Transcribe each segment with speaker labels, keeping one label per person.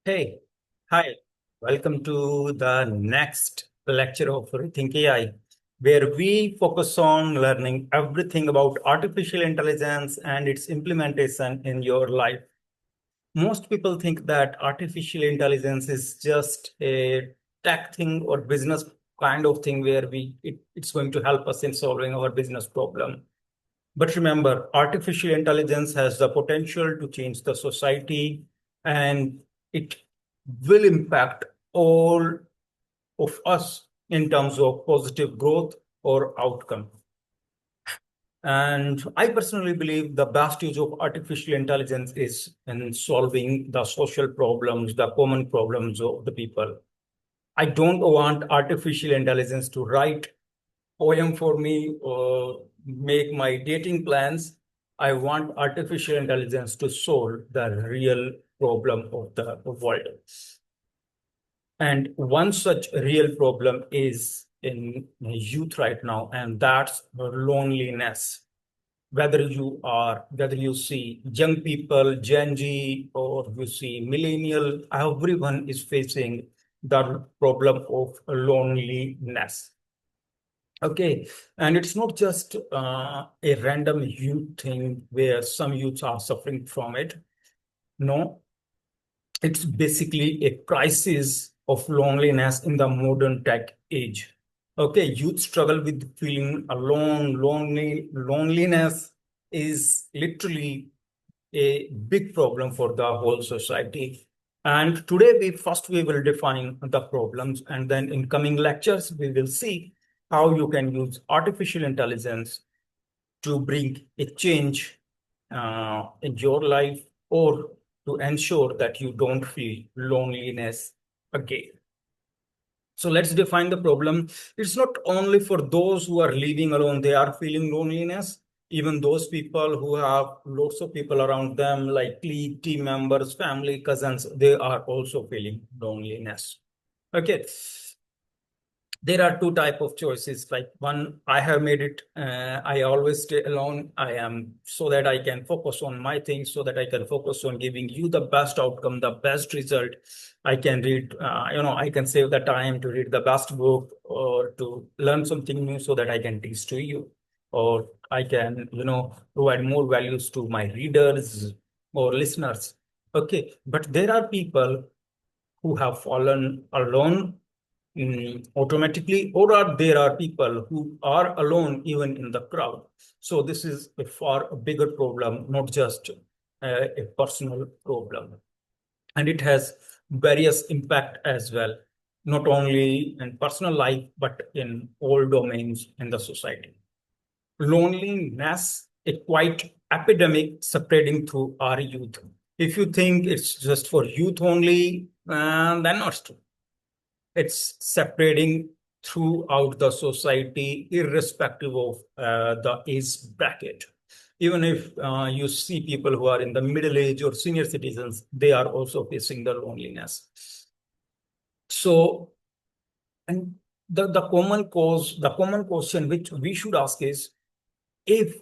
Speaker 1: Hey, hi, welcome to the next lecture of ReThynk AI, where we focus on learning everything about artificial intelligence and its implementation in your life. Most people think that artificial intelligence is just a tech thing or business kind of thing where it's going to help us in solving our business problem. But remember, artificial intelligence has the potential to change the society, and it will impact all of us in terms of positive growth or outcome. And I personally believe the best use of artificial intelligence is in solving the social problems, the common problems of the people. I don't want artificial intelligence to write poem for me or make my dating plans. I want artificial intelligence to solve the real problem of the world. And one such real problem is in youth right now, and that's loneliness. Whether you see young people, Gen Z, or you see millennial, everyone is facing the problem of loneliness. Okay, and it's not just a random youth thing where some youths are suffering from it. No, it's basically a crisis of loneliness in the modern tech age. Okay, youth struggle with feeling alone, loneliness is literally a big problem for the whole society. And today we will define the problems, and then in coming lectures we will see how you can use artificial intelligence to bring a change in your life or to ensure that you don't feel loneliness again. So let's define the problem. It's not only for those who are living alone, they are feeling loneliness. Even those people who have lots of people around them, like team members, family, cousins, they are also feeling loneliness. Okay. There are two type of choices. Like one, I have made it. I always stay alone. I am so that I can focus on my things, so that I can focus on giving you the best outcome, the best result. I can read, I can save the time to read the best book or to learn something new so that I can teach to you, or I can, provide more values to my readers or listeners. Okay, but there are people who have fallen alone automatically, or there are people who are alone even in the crowd. So this is a far bigger problem, not just a personal problem. And it has various impact as well, not only in personal life, but in all domains in the society. Loneliness, a quite epidemic spreading through our youth. If you think it's just for youth only, then not true. It's separating throughout the society, irrespective of the age bracket. Even if you see people who are in the middle age or senior citizens, they are also facing the loneliness. So, and the common question which we should ask is, if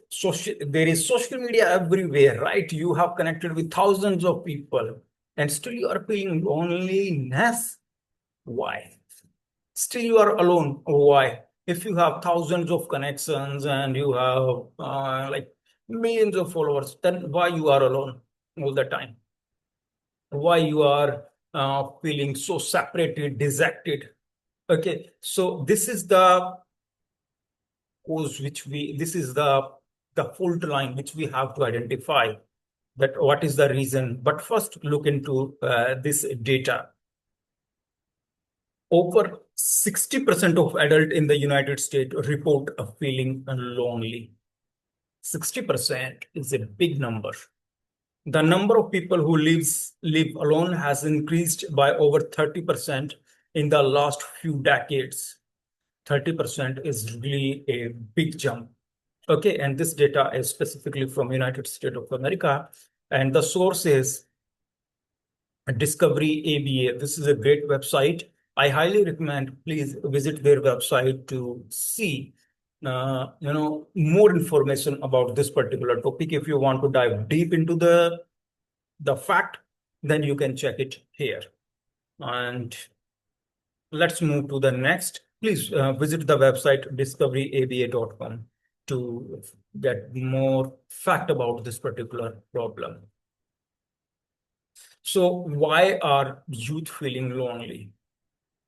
Speaker 1: there is social media everywhere, right? You have connected with thousands of people, and still you are feeling loneliness. Why? Still you are alone. Why? If you have thousands of connections and you have like millions of followers, then why you are alone all the time? Why you are feeling so separated, dejected? Okay, so this is the cause this is the fault line which we have to identify, that what is the reason. But first look into this data. Over 60% of adults in the United States report a feeling lonely. 60% is a big number. The number of people who live alone has increased by over 30% in the last few decades. 30% is really a big jump. Okay, and this data is specifically from United States of America, and the source is Discovery ABA. This is a great website. I highly recommend, please visit their website to see more information about this particular topic. If you want to dive deep into the fact, then you can check it here. And let's move to the next. Please visit the website discoveryaba.com to get more fact about this particular problem. So why are youth feeling lonely?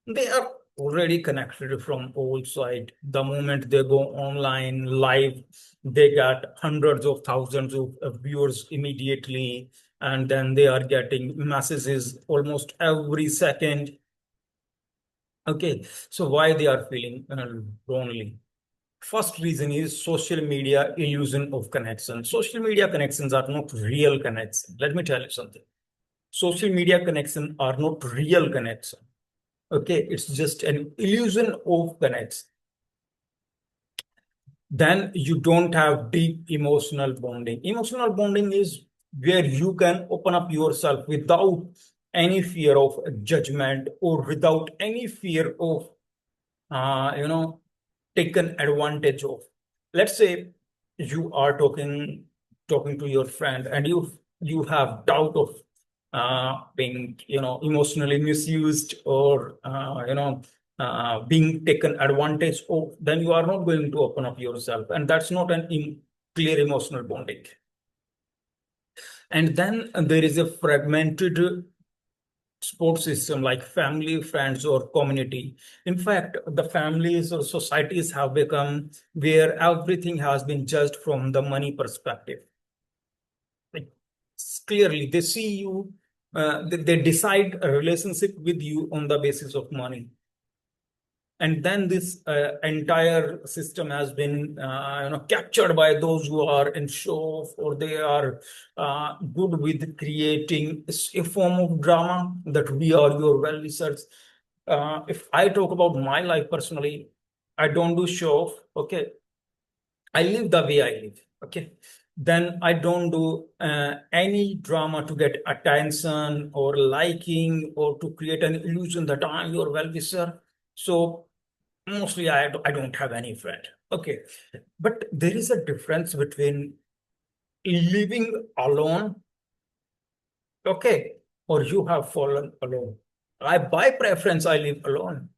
Speaker 1: They are already connected from all sides. The moment they go online live, they get hundreds of thousands of viewers immediately, and then they are getting messages almost every second. Okay, so why they are feeling lonely? First reason is social media illusion of connection. Social media connections are not real connections. Let me tell you something. Social media connections are not real connection. Okay, it's just an illusion of connection. Then you don't have deep emotional bonding. Emotional bonding is where you can open up yourself without any fear of judgment or without any fear of taken advantage of. Let's say you are talking to your friend and you have doubt of being emotionally misused or being taken advantage of, then you are not going to open up yourself, and that's not an clear emotional bonding. And then there is a fragmented support system like family, friends, or community. In fact, the families or societies have become where everything has been judged from the money perspective. Like, clearly, they see you, they decide a relationship with you on the basis of money. And then this entire system has been captured by those who are in show or they are good with creating a form of drama that we are your well wishers. If I talk about my life personally, I don't do show off. Okay, I live the way I live. Okay, then I don't do any drama to get attention or liking or to create an illusion that I'm your well wisher. So mostly I don't have any friend. Okay. But there is a difference between living alone, okay, or you have fallen alone. By preference, I live alone.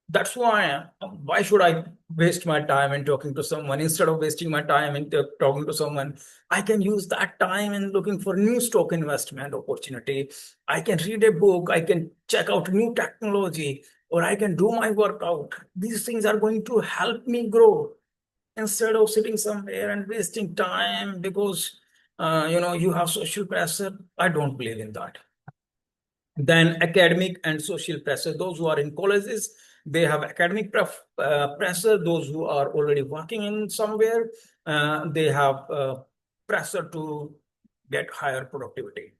Speaker 1: That's why should I waste my time in talking to someone instead of wasting my time in talking to someone? I can use that time in looking for new stock investment opportunity. I can read a book. I can check out new technology, or I can do my workout. These things are going to help me grow instead of sitting somewhere and wasting time because you have social pressure. I don't believe in that. Then academic and social pressure. Those who are in colleges, they have academic pressure. Those who are already working in somewhere, they have pressure to get higher productivity.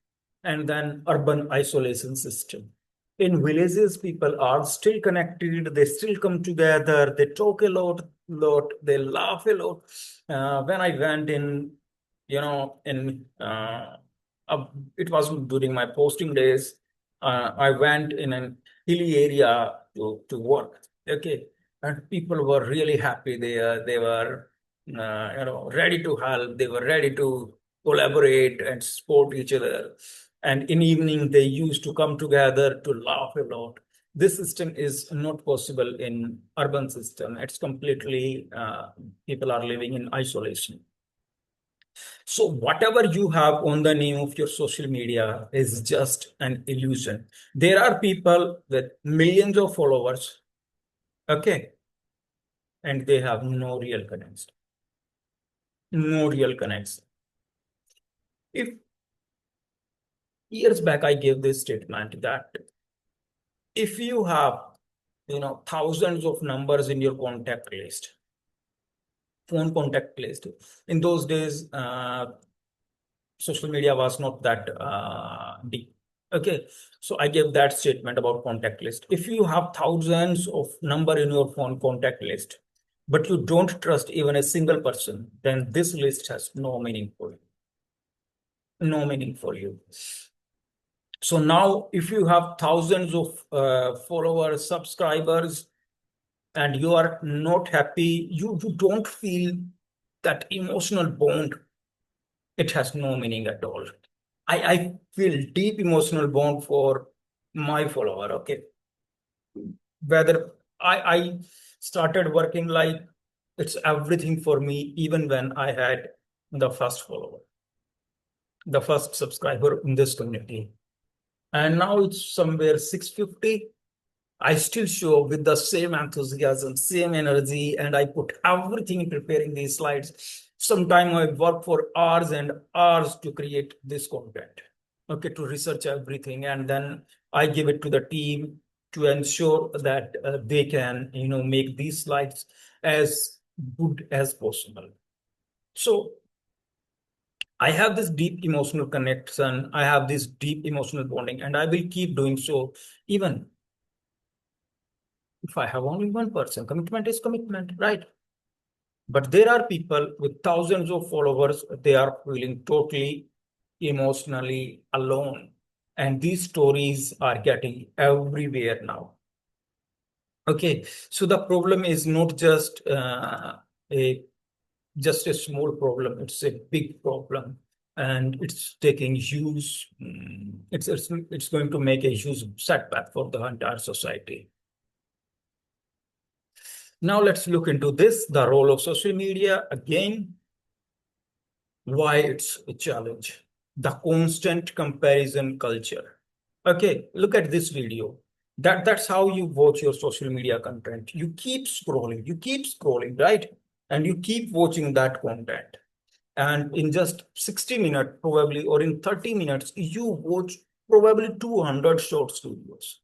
Speaker 1: And then urban isolation system. In villages, people are still connected. They still come together. They talk a lot. They laugh a lot. When I went in, in it was during my posting days. I went in an hilly area to work. Okay, and people were really happy. They were ready to help. They were ready to collaborate and support each other. And in evening, they used to come together to laugh a lot. This system is not possible in urban system. It's completely people are living in isolation. So whatever you have on the name of your social media is just an illusion. There are people with millions of followers, okay, and they have no real connection. No real connection. If years back I gave this statement that if you have thousands of numbers in your contact list, phone contact list, in those days social media was not that deep. Okay, so I gave that statement about contact list. If you have thousands of number in your phone contact list, but you don't trust even a single person, then this list has no meaning for you. No meaning for you. So now, if you have thousands of followers, subscribers, and you are not happy, you don't feel that emotional bond, it has no meaning at all. I feel deep emotional bond for my follower. Okay, whether I started working like it's everything for me, even when I had the first follower, the first subscriber in this community. And now it's somewhere 650. I still show up with the same enthusiasm, same energy, and I put everything in preparing these slides. Sometimes I work for hours and hours to create this content, okay, to research everything, and then I give it to the team to ensure that they can, make these slides as good as possible. So I have this deep emotional connection, I have this deep emotional bonding, and I will keep doing so even if I have only one person. Commitment is commitment, right? But there are people with thousands of followers, they are feeling totally emotionally alone. And these stories are getting everywhere now. Okay, so the problem is not a just a small problem, it's a big problem. And it's taking huge, it's going to make a huge setback for the entire society. Now let's look into this, the role of social media again, why it's a challenge, the constant comparison culture. Okay, look at this video. That's how you watch your social media content. You keep scrolling, right? And you keep watching that content. And in just 60 minutes, probably, or in 30 minutes, you watch probably 200 short videos,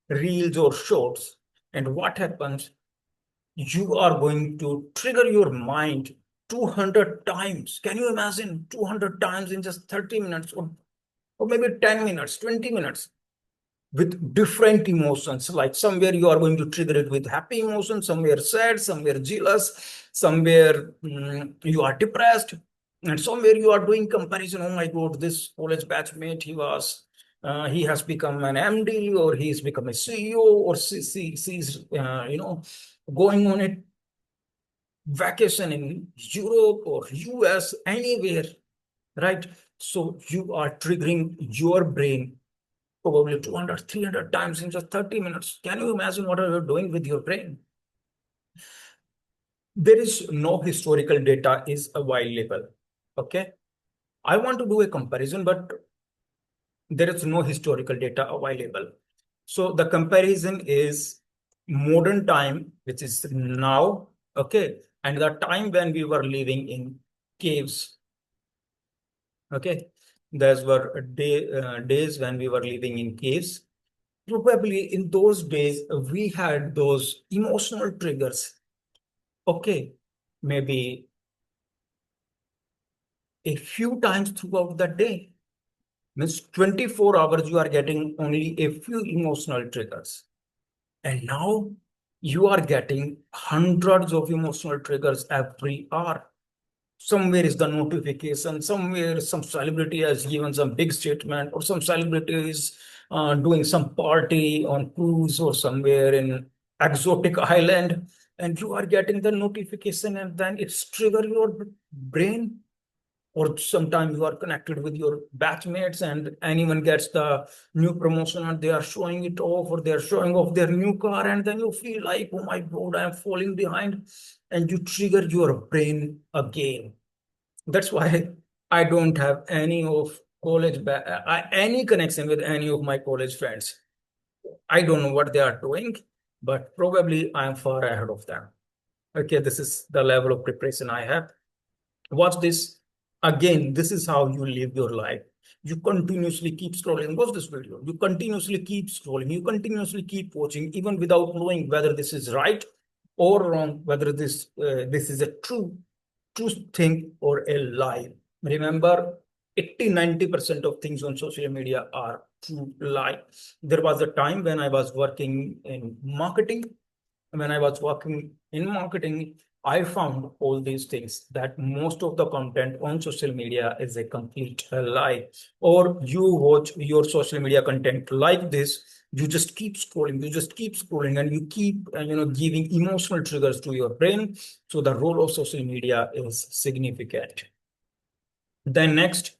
Speaker 1: reels or shorts. And what happens? You are going to trigger your mind 200 times. Can you imagine 200 times in just 30 minutes or maybe 10 minutes, 20 minutes with different emotions? Like somewhere you are going to trigger it with happy emotion, somewhere sad, somewhere jealous, somewhere you are depressed, and somewhere you are doing comparison. Oh my God, this college batchmate, he has become an MD, or he's become a CEO, or she's going on a vacation in Europe or US, anywhere, right? So you are triggering your brain probably 200, 300 times in just 30 minutes. Can you imagine what are you doing with your brain? There is no historical data is available. Okay. I want to do a comparison, but there is no historical data available. So the comparison is modern time, which is now, okay, and the time when we were living in caves. Okay, those were days when we were living in caves. Probably in those days, we had those emotional triggers. Okay, maybe a few times throughout the day. Means 24 hours, you are getting only a few emotional triggers. And now you are getting hundreds of emotional triggers every hour. Somewhere is the notification, somewhere some celebrity has given some big statement, or some celebrity is doing some party on cruise or somewhere in exotic island, and you are getting the notification, and then it's trigger your brain. Or sometimes you are connected with your batchmates and anyone gets the new promotion and they are showing it off, or they are showing off their new car, and then you feel like, oh my God, I am falling behind, and you trigger your brain again. That's why I don't have any of any connection with any of my college friends. I don't know what they are doing, but probably I'm far ahead of them. Okay, this is the level of preparation I have. Watch this. Again, this is how you live your life. You continuously keep scrolling. Watch this video. You continuously keep scrolling. You continuously keep watching, even without knowing whether this is right or wrong, whether this is a true thing or a lie. Remember, 80-90% of things on social media are true lie. There was a time when I was working in marketing. When I was working in marketing, I found all these things, that most of the content on social media is a complete lie. Or you watch your social media content like this, you just keep scrolling, and you keep giving emotional triggers to your brain. So the role of social media is significant. Then next,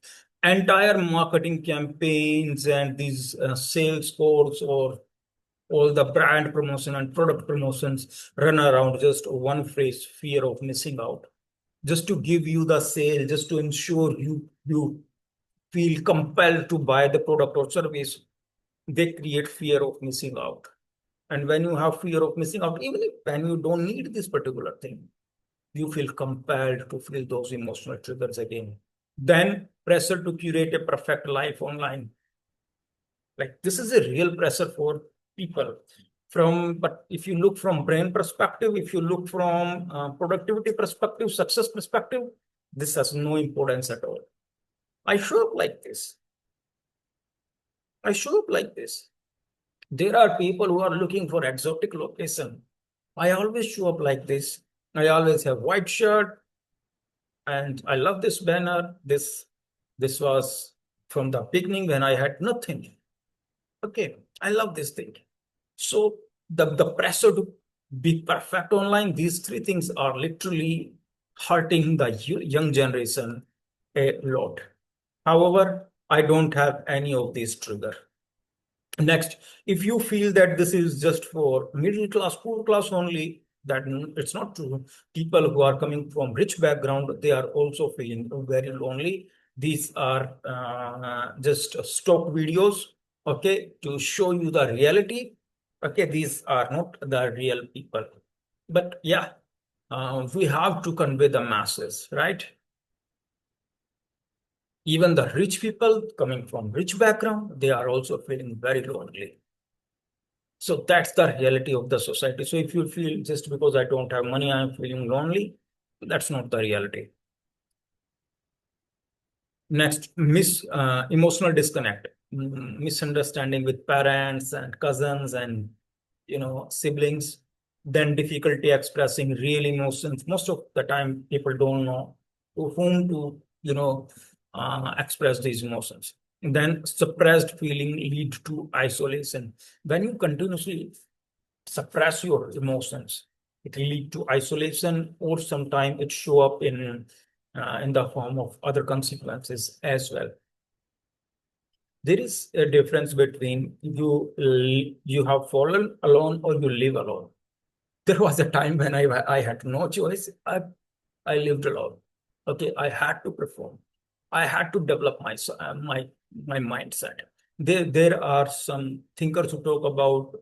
Speaker 1: entire marketing campaigns and these sales calls or all the brand promotion and product promotions run around just one phrase, fear of missing out. Just to give you the sale, just to ensure you feel compelled to buy the product or service, they create fear of missing out. And when you have fear of missing out, even if when you don't need this particular thing, you feel compelled to feel those emotional triggers again. Then pressure to curate a perfect life online. Like this is a real pressure for people. But if you look from brain perspective, if you look from productivity perspective, success perspective, this has no importance at all. I show up like this. I show up like this. There are people who are looking for exotic location. I always show up like this. I always have white shirt, and I love this banner. This was from the beginning when I had nothing. Okay, I love this thing. So the pressure to be perfect online, these three things are literally hurting the young generation a lot. However, I don't have any of these trigger. Next, if you feel that this is just for middle class, poor class only, that it's not true. People who are coming from rich background, they are also feeling very lonely. These are just stock videos, okay, to show you the reality. Okay, these are not the real people. But yeah, we have to convey the masses, right? Even the rich people coming from rich background, they are also feeling very lonely. So that's the reality of the society. So if you feel just because I don't have money, I'm feeling lonely, that's not the reality. Next, emotional disconnect, misunderstanding with parents and cousins and siblings. Then difficulty expressing real emotions. Most of the time, people don't know to whom to express these emotions. Then suppressed feeling lead to isolation. When you continuously suppress your emotions, it will lead to isolation, or sometimes it show up in the form of other consequences as well. There is a difference between you have fallen alone or you live alone. There was a time when I had no choice. I lived alone. Okay, I had to perform. I had to develop my mindset. There are some thinkers who talk about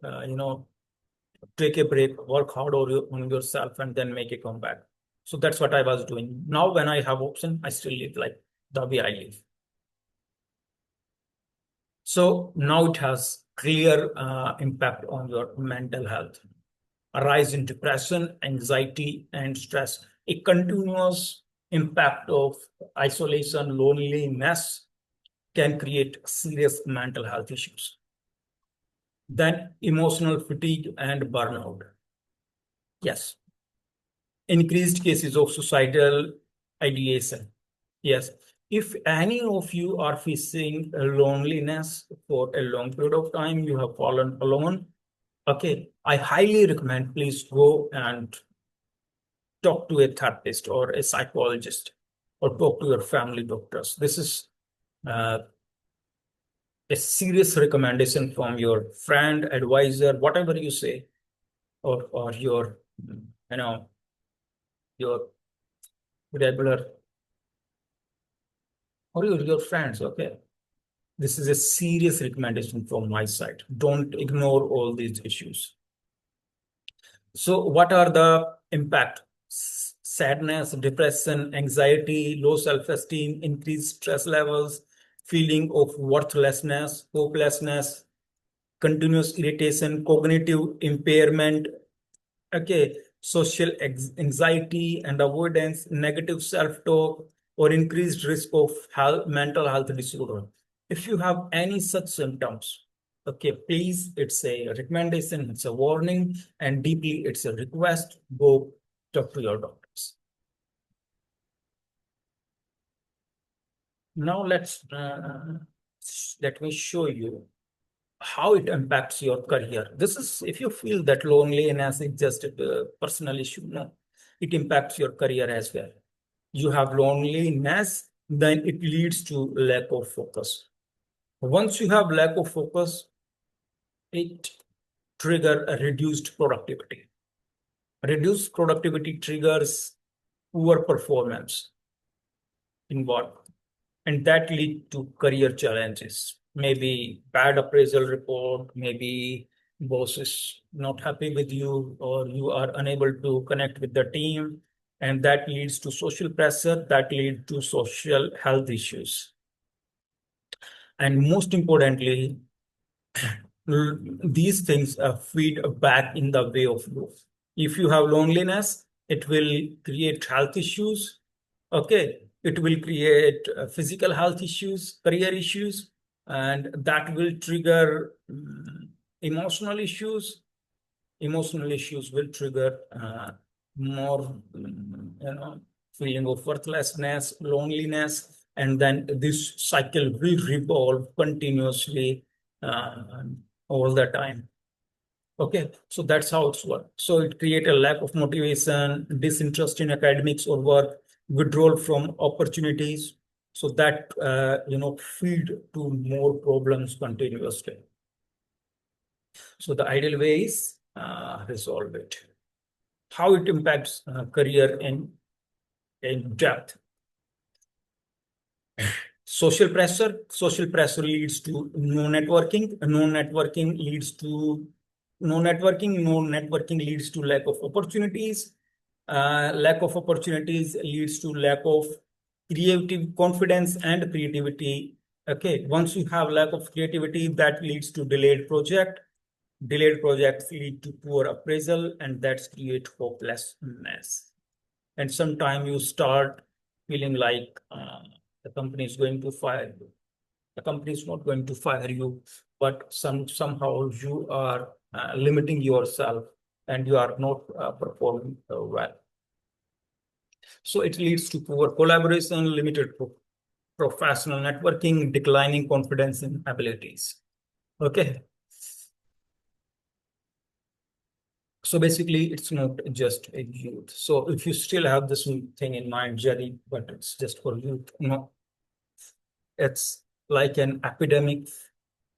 Speaker 1: take a break, work hard on yourself, and then make a comeback. So that's what I was doing. Now, when I have option, I still live like the way I live. So now it has clear impact on your mental health. A rise in depression, anxiety, and stress. A continuous impact of isolation, loneliness can create serious mental health issues. Then emotional fatigue and burnout. Yes. Increased cases of suicidal ideation. Yes. If any of you are facing loneliness for a long period of time, you have fallen alone, okay, I highly recommend please go and talk to a therapist or a psychologist or talk to your family doctors. This is uh, a serious recommendation from your friend, advisor, whatever you say, or your regular or your friends. Okay, this is a serious recommendation from my side. Don't ignore all these issues. So what are the impact? Sadness, depression, anxiety, low self-esteem, increased stress levels, feeling of worthlessness, hopelessness, continuous irritation, cognitive impairment, okay, social anxiety and avoidance, negative self-talk, or increased risk of mental health disorder. If you have any such symptoms, okay, please, it's a recommendation, it's a warning, and deeply it's a request, go talk to your doctors. Now let me show you how it impacts your career. This is if you feel that loneliness is just a personal issue, no, it impacts your career as well. You have loneliness, then it leads to lack of focus. Once you have lack of focus, it trigger a reduced productivity. Reduced productivity triggers poor performance in work, and that lead to career challenges. Maybe bad appraisal report, maybe boss is not happy with you, or you are unable to connect with the team, and that leads to social pressure, that leads to social health issues. And most importantly, these things feed back in the way of growth. If you have loneliness, it will create health issues. Okay, it will create physical health issues, career issues, and that will trigger emotional issues. Emotional issues will trigger more, feeling of worthlessness, loneliness, and then this cycle will revolve continuously uh, all the time. Okay, so that's how it's work. So it create a lack of motivation, disinterest in academics or work, withdrawal from opportunities. So that feed to more problems continuously. So the ideal way is resolve it. How it impacts career in depth. Social pressure leads to no networking leads to lack of opportunities. Lack of opportunities leads to lack of creative confidence and creativity. Okay, once you have lack of creativity, that leads to delayed projects lead to poor appraisal, and that's create hopelessness. And sometime you start feeling like the company is going to fire you. The company is not going to fire you, but somehow you are limiting yourself and you are not performing well. So it leads to poor collaboration, limited professional networking, declining confidence in abilities. Okay. So basically, it's not just a youth. So if you still have this thing in mind, Jerry, but it's just for youth, no, it's like an epidemic.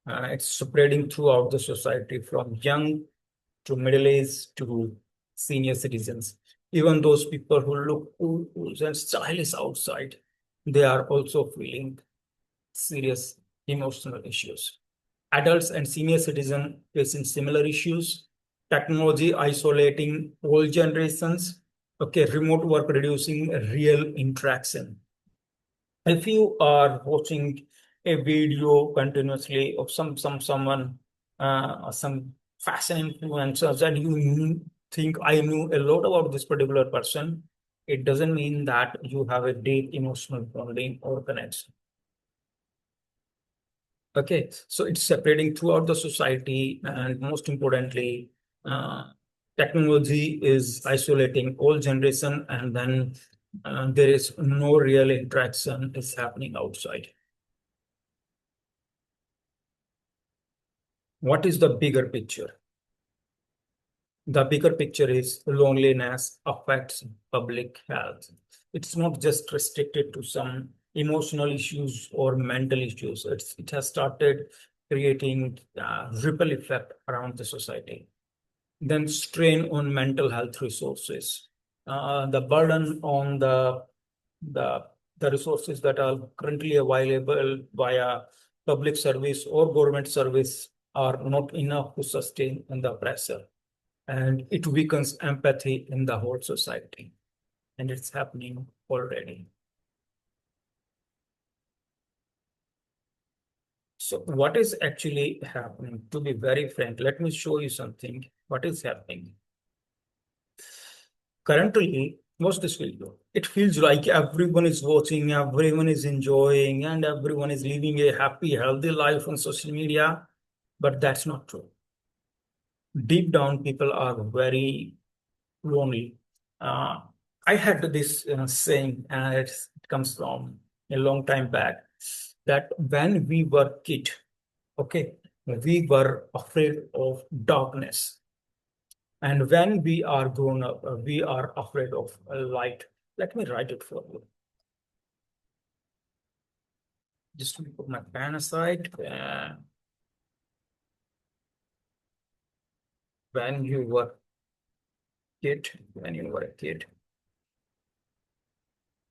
Speaker 1: It's spreading throughout the society from young to middle age to senior citizens. Even those people who look cool and stylish outside, they are also feeling serious emotional issues. Adults and senior citizens facing similar issues. Technology isolating all generations. Okay, remote work reducing real interaction. If you are watching a video continuously of someone, some fashion influencers, and you think I knew a lot about this particular person, it doesn't mean that you have a deep emotional bonding or connection. Okay, so it's separating throughout the society, and most importantly, uh, technology is isolating all generation, and then there is no real interaction is happening outside. What is the bigger picture? The bigger picture is loneliness affects public health. It's not just restricted to some emotional issues or mental issues. It has started creating ripple effect around the society. Then strain on mental health resources. The burden on the the resources that are currently available via public service or government service are not enough to sustain the pressure, and it weakens empathy in the whole society, and it's happening already. So what is actually happening? To be very frank, let me show you something. What is happening? Currently, watch this video. It feels like everyone is watching, everyone is enjoying, and everyone is living a happy, healthy life on social media. But that's not true. Deep down, people are very lonely. Uh, I had this saying, and it comes from a long time back, that when we were kid, okay, we were afraid of darkness, and when we are grown up, we are afraid of light. Let me write it for you. Just to put my pen aside. When you were when you were a kid,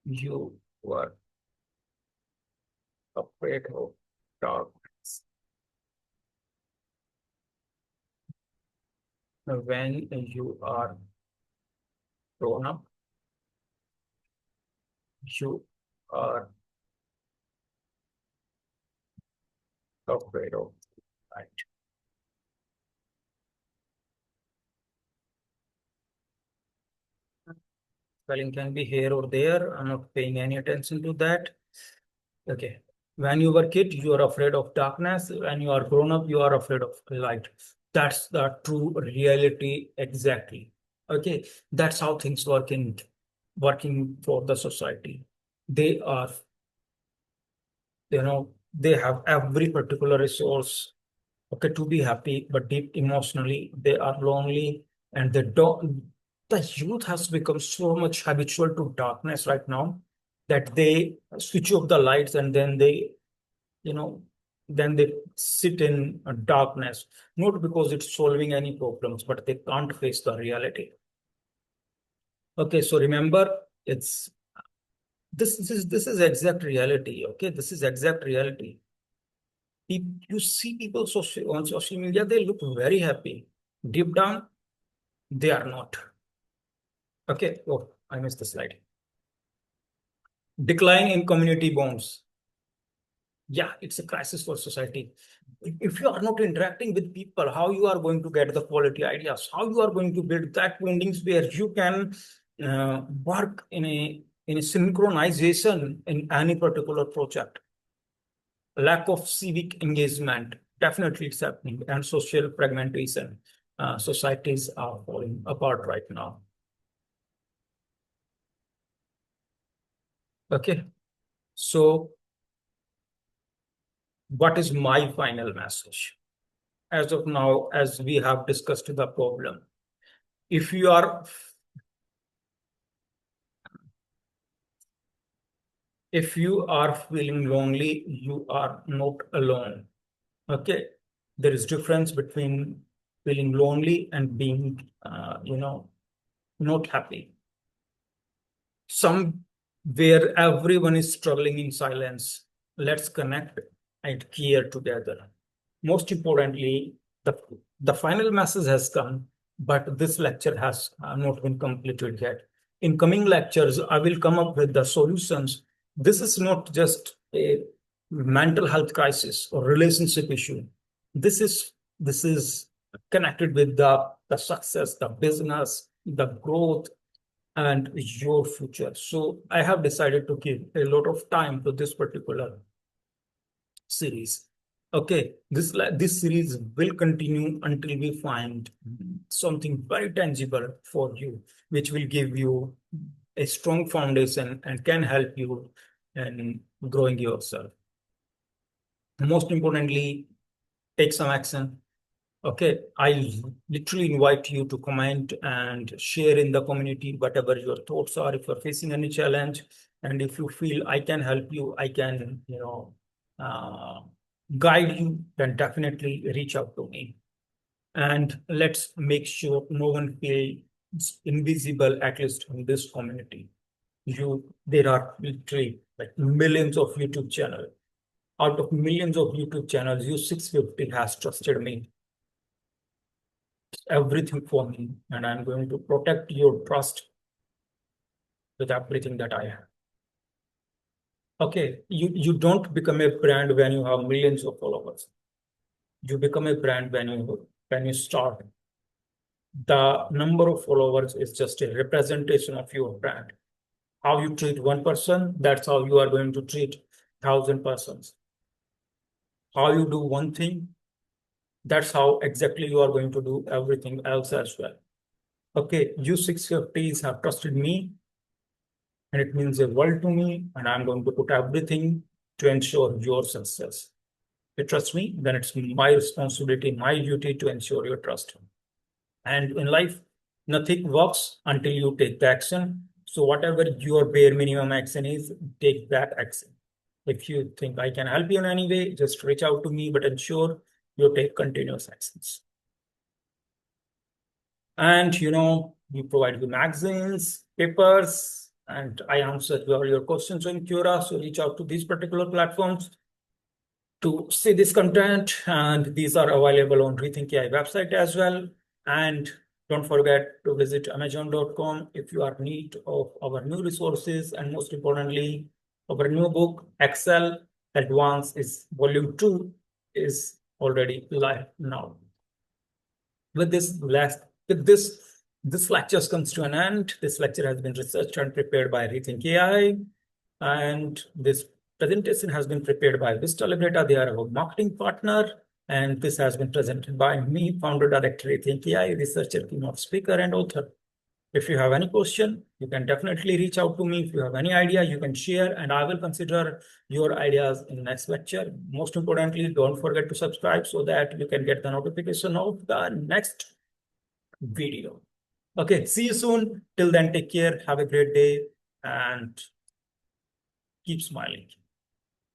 Speaker 1: you were afraid of darkness. When you are grown up, you are afraid of light. Spelling can be here or there. I'm not paying any attention to that. Okay. When you were kid, you are afraid of darkness. When you are grown up, you are afraid of light. That's the true reality exactly. Okay. That's how things working for the society. They are, they have every particular resource, okay, to be happy, but deep emotionally, they are lonely and they don't. The youth has become so much habitual to darkness right now that they switch off the lights and then you know, they sit in darkness, not because it's solving any problems, but they can't face the reality. Okay, so remember, it's this is exact reality. Okay, this is exact reality. You see people on social media, they look very happy. Deep down, they are not. Okay. Oh, I missed the slide. Decline in community bonds. Yeah, it's a crisis for society. If you are not interacting with people, how you are going to get the quality ideas? How you are going to build that bondings where you can work in a synchronization in any particular project? Lack of civic engagement, definitely it's happening, and social fragmentation. Societies are falling apart right now. Okay, so what is my final message? As of now, as we have discussed the problem, if you are feeling lonely, you are not alone. Okay, there is difference between feeling lonely and being, not happy. Some where everyone is struggling in silence. Let's connect and care together. Most importantly, the final message has come, but this lecture has not been completed yet. In coming lectures, I will come up with the solutions. This is not just a mental health crisis or relationship issue. This is connected with the success, the business, the growth, and your future. So I have decided to give a lot of time to this particular series. Okay, this series will continue until we find something very tangible for you, which will give you a strong foundation and can help you in growing yourself. Most importantly, take some action. Okay, I literally invite you to comment and share in the community whatever your thoughts are. If you're facing any challenge, and if you feel I can help you, I can, uh, guide you, then definitely reach out to me. And let's make sure no one feels invisible, at least in this community. There are literally like millions of YouTube channels. Out of millions of YouTube channels, you 650 has trusted me everything for me, and I'm going to protect your trust with everything that I have. Okay, you don't become a brand when you have millions of followers. You become a brand when you start. The number of followers is just a representation of your brand. How you treat one person, that's how you are going to treat 1,000 persons. How you do one thing, that's how exactly you are going to do everything else as well. Okay, you 650s have trusted me, and it means a world to me, and I'm going to put everything to ensure your success. If you trust me, then it's my responsibility, my duty to ensure your trust. And in life, nothing works until you take the action. So whatever your bare minimum action is, take that action. If you think I can help you in any way, just reach out to me, but ensure you take continuous actions. And we provide you magazines, papers, and I answer all your questions on Quora. So reach out to these particular platforms to see this content, and these are available on ReThynk AI website as well. And don't forget to visit Amazon.com if you are in need of our new resources, and most importantly, our new book, Excel Advanced is Volume 2 is already live now. With this this lecture comes to an end. This lecture has been researched and prepared by ReThynk AI, and this presentation has been prepared by Vista Libreta. They are our marketing partner, and this has been presented by me, founder director ReThynk AI, researcher, keynote speaker, and author. If you have any question, you can definitely reach out to me. If you have any idea, you can share, and I will consider your ideas in the next lecture. Most importantly, don't forget to subscribe so that you can get the notification of the next video. Okay, see you soon. Till then, take care. Have a great day and keep smiling.